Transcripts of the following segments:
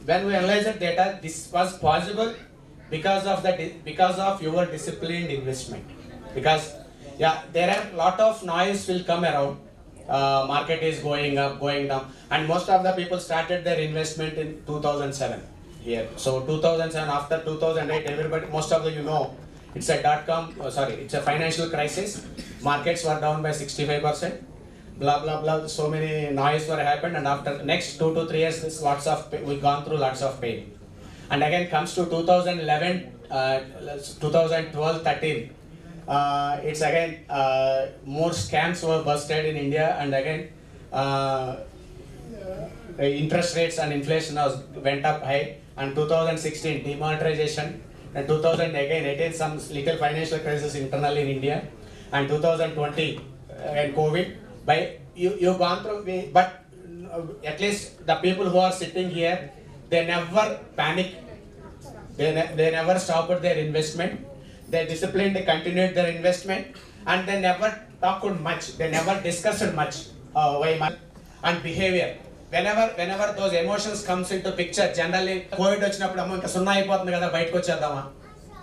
When we analyze the data, this was possible because of your disciplined investment. Because there are lot of noise will come around. Market is going up, going down, and most of the people started their investment in 2007 here. So 2007, after 2008, everybody, most of you it's a it's a financial crisis. Markets were down by 65%. Blah blah blah. So many noise were happened, and after next 2 to 3 years, we gone through lots of pain. And again comes to 2011, 2012, 13. It's again more scams were busted in India, and again interest rates and inflation went up high. And 2016 demonetization, and 2018 some little financial crisis internally in India, and 2020 and COVID. By you gone through, but at least the people who are sitting here, they never panic. They never stopped their investment. They disciplined, they continued their investment, and they never talked much. They never discussed much and behavior. Whenever those emotions comes into picture, generally COVID వచ్చినప్పుడు అమ్మ ఇంకా సున్నా అయిపోతుంది కదా, బయటకు వచ్చేద్దామా,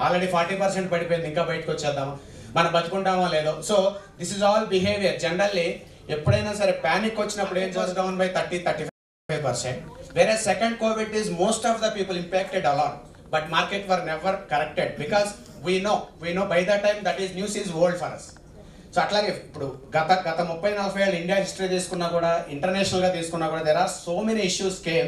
already 40% పడిపోయింది, ఇంకా బయటకు వచ్చేద్దామా, మనం బతుకుంటామో లేదో. So this is all behaviour. Generally ఎప్పుడైనా సరే ప్యానిక్ వచ్చినప్పుడు ఏం చేసి down by 30-35%. Whereas second COVID is most of the people impacted a lot, but market were never corrected because we know by that time that is news is old for us. So అట్లాగే ఇప్పుడు గత 30-40 ఏళ్ళు India history తీసుకున్నా కూడా, ఇంటర్నేషనల్గా తీసుకున్నా కూడా, there are so many issues came,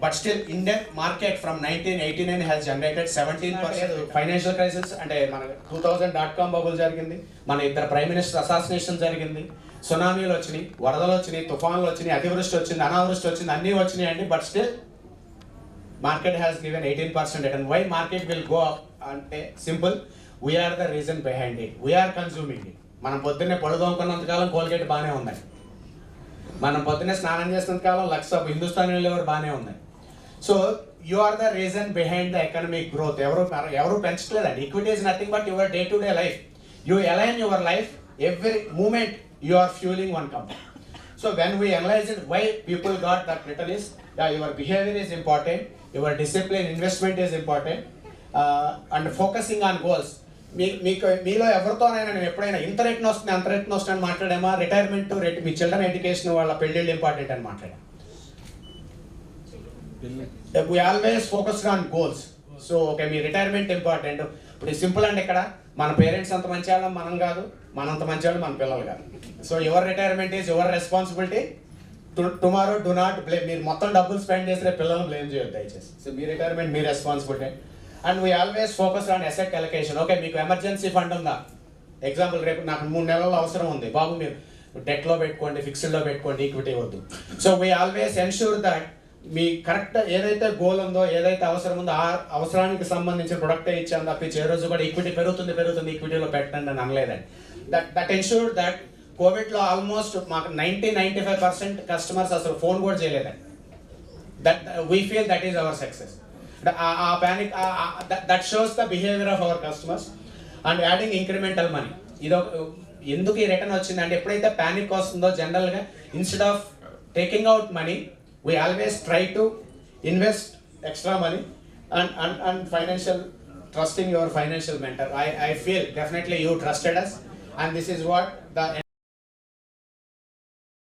but still Indian market from 1989 has generated 17%. Financial crisis అంటే మన 2000 బబుల్ జరిగింది, మన ఇద్దరు ప్రైమ్ మినిస్టర్ అసాసినేషన్ జరిగింది, సునామీలు వచ్చినాయి, వరదలు వచ్చినాయి, తుఫాన్లు వచ్చినాయి, అతివృష్టి వచ్చింది, అనావృష్టి వచ్చింది, అన్నీ వచ్చినాయి అండి. But still market has given 18% return. Why market will go up అంటే simple, we're the reason behind it, we're consuming it. మనం పొద్దున్నే పడుదోముకున్నంత కాలం కోల్గేట్ బాగానే ఉందండి, మనం పొద్దున్నే స్నానం చేసినంత కాలం లక్స్ ఆఫ్ హిందుస్థాన్ యూనిలివర్ బాగానే ఉందండి. So you are the reason behind the economic growth. ఎవరు పెంచట్లేదండి. Equity is nothing but your day to day life. You align your life every moment. You are fueling one company. So when we analyze it, why people got that return is, your behavior is important, your discipline, investment is important, and focusing on goals. మీలో ఎవరితోనైనా నేను ఎప్పుడైనా ఇంత రేట్ని వస్తుంది అంత రేట్ని వస్తుంది అని మాట్లాడామా? Retirement rate, మీ children education, వాళ్ళ పెళ్ళిళ్ళు ఇంపార్టెంట్ అని మాట్లాడాం. we always focus on goals. So okay, me retirement important. ఇప్పుడు సింపుల్ అండి, ఇక్కడ మన పేరెంట్స్ అంత మంచి వాళ్ళం మనం కాదు, మనంత మంచి వాళ్ళు మన పిల్లలు కాదు. So your retirement is your responsibility. Tomorrow do not blame. మీరు మొత్తం డబ్బులు స్పెండ్ చేస్తే పిల్లలను బ్లేమ్ చేయొద్దు దయచేసి. So me retirement me responsibility. And we always focus on asset allocation. Okay, మీకు ఎమర్జెన్సీ ఫండ్ ఉందా? ఎగ్జాంపుల్, రేపు నాకు 3 నెలల అవసరం ఉంది బాబు, మీరు డెట్లో పెట్టుకోండి, ఫిక్స్డ్లో పెట్టుకోండి, ఈక్విటీ వద్దు. So we always ensure that me correct ఏదైతే గోల్ ఉందో, ఏదైతే అవసరం ఉందో, ఆ అవసరానికి సంబంధించిన ప్రొడక్టే ఇచ్చాను తప్పించి ఏ రోజు కూడా ఈక్విటీ పెరుగుతుంది ఈక్విటీలో పెట్టండి అని అనలేదండి. దట్ ఎన్ష్యూర్ దట్ కోవిడ్లో ఆల్మోస్ట్ మాకు 90-95% కస్టమర్స్ అసలు ఫోన్ కూడా చేయలేదండి. That we feel that is our success. ఆ panic that shows the behaviour of our customers. And adding incremental money. ఎందుకు ఈ రిటర్న్ వచ్చిందంటే, ఎప్పుడైతే ప్యానిక్ వస్తుందో జనరల్గా instead of taking out money, we always try to invest extra money and trusting your financial mentor. I feel definitely you trusted us, and this is what the